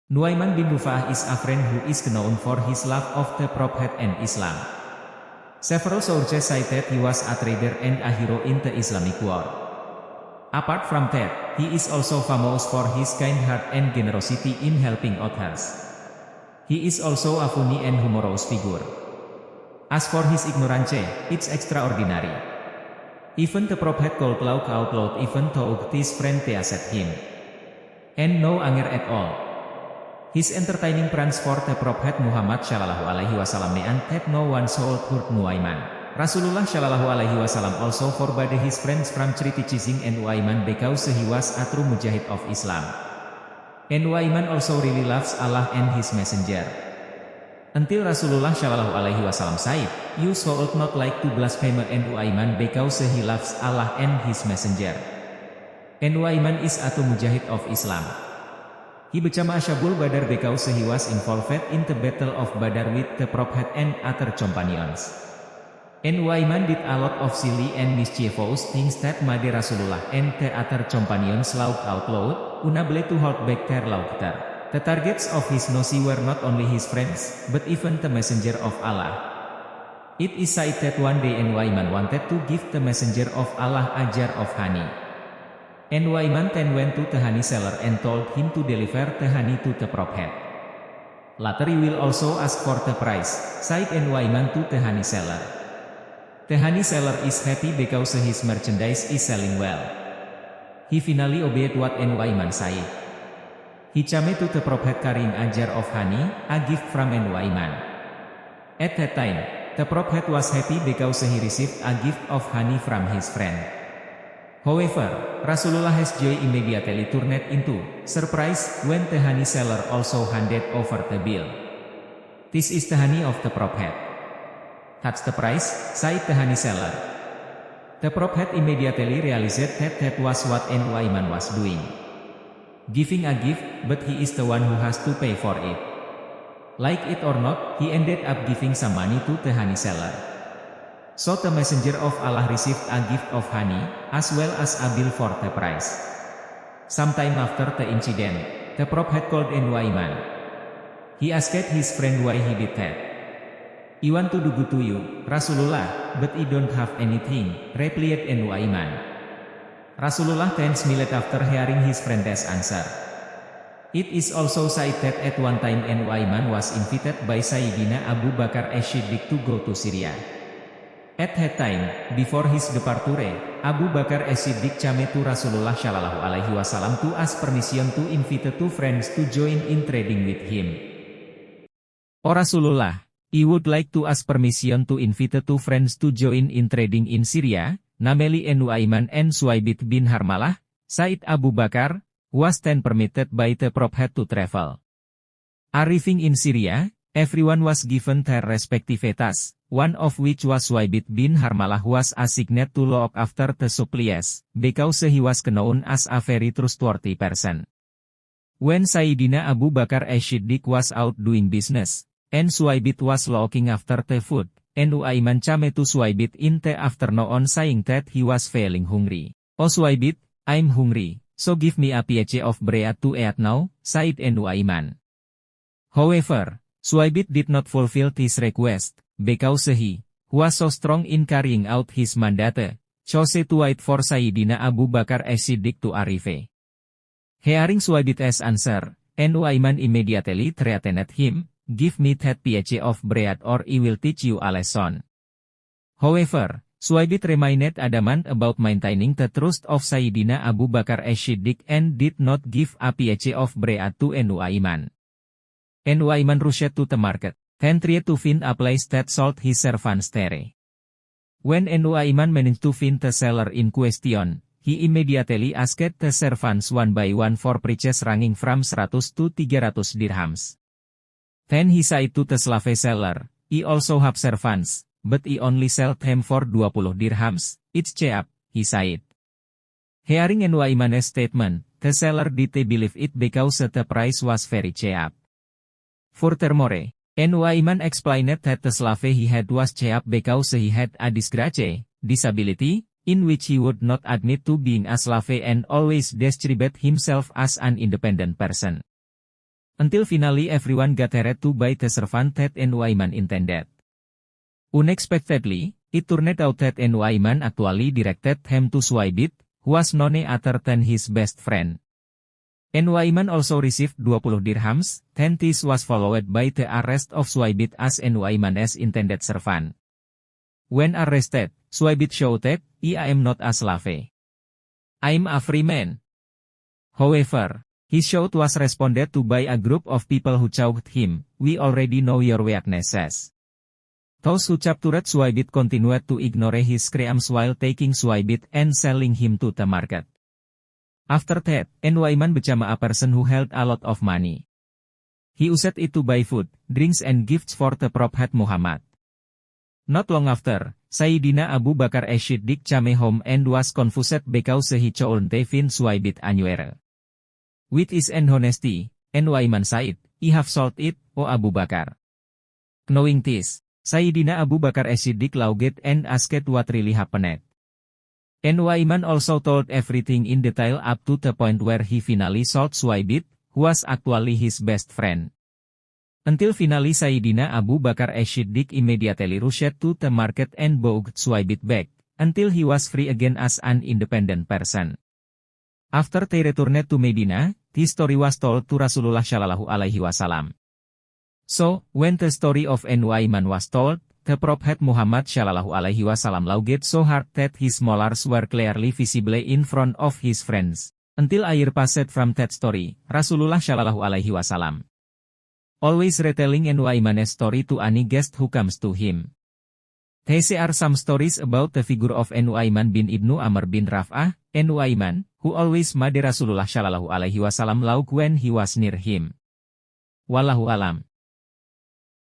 Nuaiman bin Rufa'ah is a friend who is known for his love of the Prophet and Islam. Several sources cited he was a trader and a hero in the Islamic war. Apart from that, he is also famous for his kind heart and generosity in helping others. He is also a funny and humorous figure. As for his ignorance, it's extraordinary. Even the Prophet called out loud even though his friend teased him. And no anger at all. His entertaining pranks for the Prophet Muhammad Shallallahu Alaihi Wasallam meant that no one should hurt Nuaiman. Rasulullah Shallallahu Alaihi Wasallam also forbade his friends from criticizing Nuaiman because he was a true mujahid of Islam. And Nuaiman also really loves Allah and His Messenger. Until Rasulullah Shallallahu Alaihi Wasallam said, "You should not like to blaspheme Nuaiman because he loves Allah and His Messenger." And Nuaiman is a true mujahid of Islam. He became Ashabul Badar because he was involved in the Battle of Badar with the Prophet and other companions. And Nuaiman did a lot of silly and mischievous things that made Rasulullah and the other companions laugh out loud, unable to hold back their laughter. The targets of his nosy were not only his friends, but even the messenger of Allah. It is said that one day Nuaiman wanted to give the messenger of Allah a jar of honey. And Nuaiman then went to the honey seller and told him to deliver the honey to the Prophet. Later you will also ask for the price, said Nuaiman to the honey seller. The honey seller is happy because his merchandise is selling well. He finally obeyed what Nuaiman said. He came to the Prophet carrying a jar of honey, a gift from Nuaiman. At that time, the Prophet was happy because he received a gift of honey from his friend. However, Rasulullah's joy immediately turned into surprise when the honey seller also handed over the bill. "This is the honey of the Prophet." "That's the price," said the honey seller. The Prophet immediately realized that that was what Nuaiman was doing. Giving a gift, but he is the one who has to pay for it. Like it or not, he ended up giving some money to the honey seller. So the messenger of Allah received a gift of honey, as well as a bill for the price. Sometime after the incident, the Prophet called Nuaiman. He asked his friend why he did that. "I want to do good to you, Rasulullah, but I don't have anything," replied Nuaiman. Rasulullah then smiled after hearing his friend's answer. It is also said that at one time Nuaiman was invited by Sayyidina Abu Bakar as-Siddiq to go to Syria. At that time, before his departure, Abu Bakar as-Siddiq came to Rasulullah Shallallahu Alaihi Wasallam to ask permission to invite two friends to join in trading with him. "O Rasulullah, I would like to ask permission to invite two friends to join in trading in Syria, namely Nuaiman and Suaibit bin Harmalah," said Abu Bakar, was then permitted by the Prophet to travel. Arriving in Syria, everyone was given their respective tasks, one of which was Suaibit bin Harmalah was assigned to look after the supplies, because he was known as a very trustworthy person. When Sayyidina Abu Bakar as-Siddiq was out doing business, and Suaibit was looking after the food, and Nuaiman came to Suaibit in the afternoon saying that he was feeling hungry. "Oh Suaibit, I'm hungry, so give me a piece of bread to eat now," said Nuaiman. However, Suaibit did not fulfill his request, because he was so strong in carrying out his mandate, chose to wait for Sayyidina Abu Bakar as-Siddiq to arrive. Hearing Suaibit's answer, Nuaiman immediately threatened him, "Give me that piece of bread or I will teach you a lesson." However, Suaibit remained adamant about maintaining the trust of Sayyidina Abu Bakar as-Siddiq and did not give a piece of bread to Nuaiman. Nuaiman rushed to the market, then tried to find a place that sold his servants there. When Nuaiman managed to find the seller in question, he immediately asked the servants one by one for prices ranging from 100 to 300 dirhams. Then he said to the slave seller, "I also have servants, but I only sell them for 20 dirhams, it's cheap," he said. Hearing Nuaiman's statement, the seller did believe it because the price was very cheap. Furthermore, Nuaiman explained that the slave he had was cheap because he had a disability, in which he would not admit to being a slave and always described himself as an independent person. until finally everyone gathered to buy the servant that Nuaiman intended. Unexpectedly, it turned out that Nuaiman actually directed him to Suwaibit, who was none other than his best friend. Nuaiman also received 20 dirhams, then this was followed by the arrest of Suwaibit as Nuaiman's intended servant. When arrested, Suwaibit shouted, "I am not a slave. I'm a free man." However, his shout was responded to by a group of people who choked him, "We already know your weaknesses." Those who captured Suwaibit continued to ignore his screams while taking Suwaibit and selling him to the market. After that, Nuaiman became a person who held a lot of money. He used it to buy food, drinks and gifts for the Prophet Muhammad. Not long after, Sayyidina Abu Bakar as-Siddiq came home and was confused because he couldn't find Suwaibit anywhere. With his honesty, Nuaiman said, "I have sold it, O Abu Bakar." Knowing this, Sayyidina Abu Bakar as-Siddiq laughed and asked what really happened. Nuaiman also told everything in detail up to the point where he finally sold Suwaibit, who was actually his best friend. Until finally Sayyidina Abu Bakar as-Siddiq immediately rushed to the market and bought Suwaibit back, until he was free again as an independent person. After they returned to Medina, this story was told to Rasulullah Shallallahu Alaihi Wasallam. So, when the story of Nuaiman was told, the Prophet Muhammad Shallallahu Alaihi Wasallam laughed so hard that his molars were clearly visible in front of his friends. Until a year passed from that story, Rasulullah Shallallahu Alaihi Wasallam always retelling Nuaiman's story to any guest who comes to him. These are some stories about the figure of Nuaiman bin Ibnu Amr bin Raf'ah, Nuaiman, who always made Rasulullah Shallallahu Alaihi Wasallam laugh when he was near him. Wallahu alam.